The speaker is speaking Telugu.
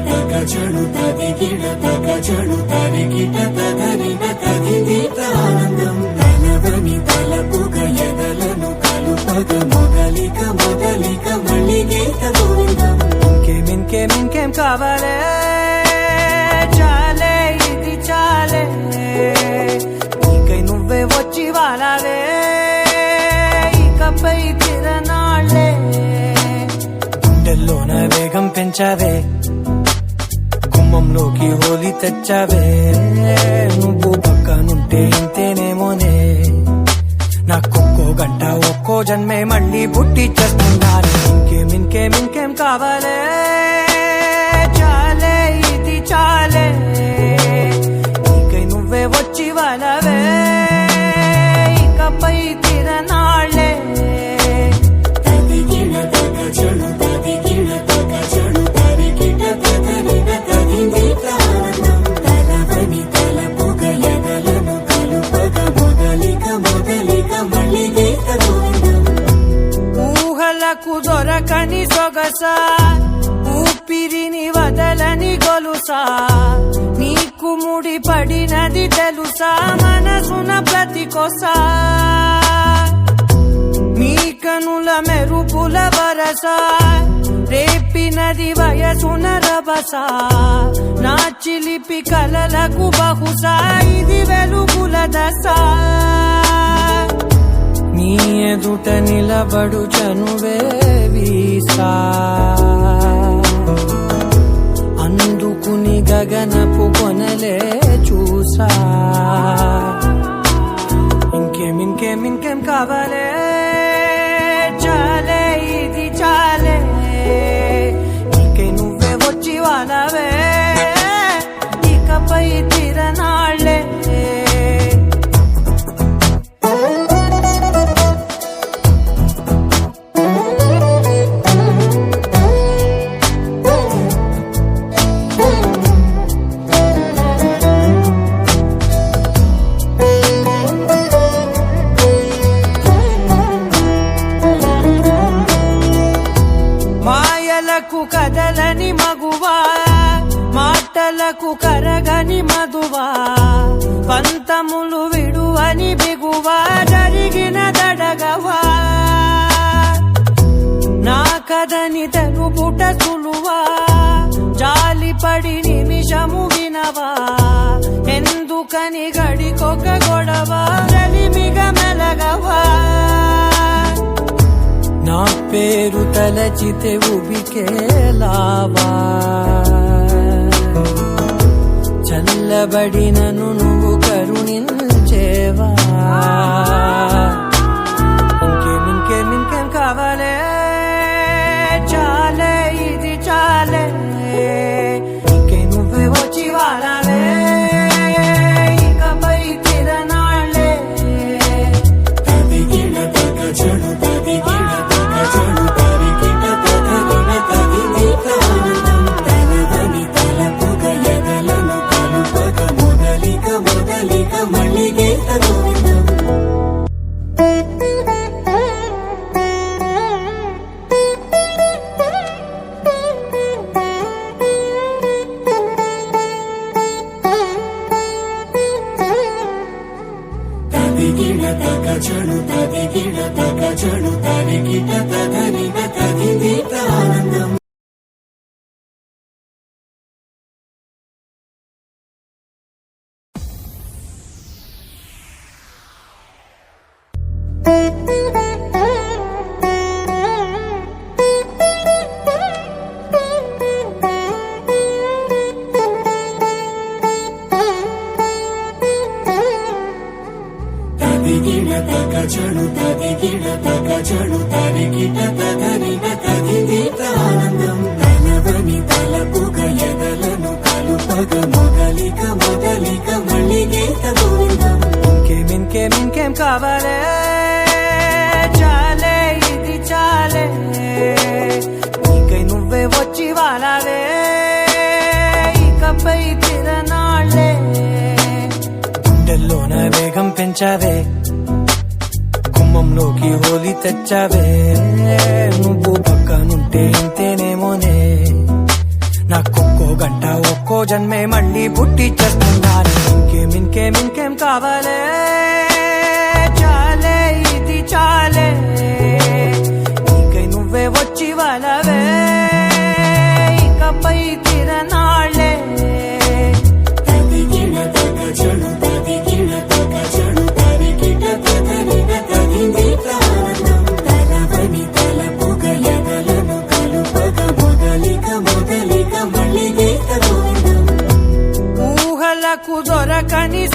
తగచడు తదిగిడ తగచడు తరిగిట తగరిన తదిదీత ఆనందం తలవని తలపుగ ఎదలను కలుపగ మొదలిక మొదలిక మళ్ళీ గీత గోవిందం. ఇంకేం కావాలే చాలే ఇది చాలే నీకై నువ్వే వచ్చి వాలావే ఇకపై తిరనాళ్లే గుండెల్లోన వేగం పెంచావే గుమ్మంలోకి హోలీ తెచ్చావే నువ్వు పక్కనుంటే ఇంతేనేమోనే నాకొక్కో గంట ఒక్కో జన్మే మళ్ళీ పుట్టి చేస్తున్నాను. ఇంకేం కావాలే చాలే ఇది చాలే నీకై నువ్వే వచ్చి వాలవే ఇకపై తిరనాళ్లే తదిగిడ తగచడు తదిగిడ తగచడు తరిగిట తగరిన తదిదీత ఆనందం తలవని తలపుగ ఎదలను కలుపగ మొదలిక మొదలిక మళ్ళీ గీత గోవిందం. ఊహలకు దొరకని సొగసా ఊపిరిని వదలని గొలుసా నీకు ముడి పడినది తెలుసా మనసున ప్రతి కొసా మీ కనుల మెరుపుల వరస రేపినది వయసున రభస నా చిలిపి కలలకు బహుశా ఇది వెలుగుల దశ నీ ఎదుట నిలబడు చనువే వీసా అందుకుని గగనపు కొనలే చూసా. ఇంకేం కావాలే చాలే ఇది చాలే నీకై నువ్వే వచ్చి వాలవే ఇకపై తిరనాళ్లే. మాయలకు కదలని మగువా మాటలకు కరగని మధువా పంతములు విడువని బిగువా జరిగిన దడగవా నా కదని తెలుపుట సులువా జాలిపడి నిమిషము వినవా ఎందుకని గడికొక గొడవ రలిమిగ మెలగవా నా పేరు తలచితే ఉబికేలావా చల్లబడినను నువ్వు కరుణించేవా. ఇంకేం కావాలే చాలే ఇది చాలే నీకై నువ్వే వచ్చి వాలవే ఇకపై తిరనాళ్లే తదిగిడ తగచడు తదిగిడ తగచడు తరిగిట తగరిన తదిదీత ఆనందం తలవని తలపుగ ఎదలను కలుపగ మొదలిక మొదలిక మళ్ళీ గీత గోవిందం. తదిగిడ తగచడు తదిగిడ తగచడు తరిగిట తగరిన తదిదీత ఆనందం. తదిగిడ తగచడు తదిగిడ తగచడు తరిగిట తగరిన తదిదీత ఆనందం తలవని తలపుగ ఎదలను కలుపగ మొదలిక మొదలిక మళ్ళీ గీత గోవిందం. ఇంకేం కావాలే చాలే ఇది చాలే నీకై నువ్వే వచ్చి వాలవే ఇకపై తిరనాళ్లే గుండెల్లోన వేగం పెంచావే గుమ్మంలోకి హోలీ తెచ్చావే నువ్వు పక్కనుంటే ఇంతేనేమోనే నాకొక్కో జన్మే మళ్ళీ పుట్టి చేస్తున్నాను ఇంకేం ఇంకేం ఇంకేం కావాలే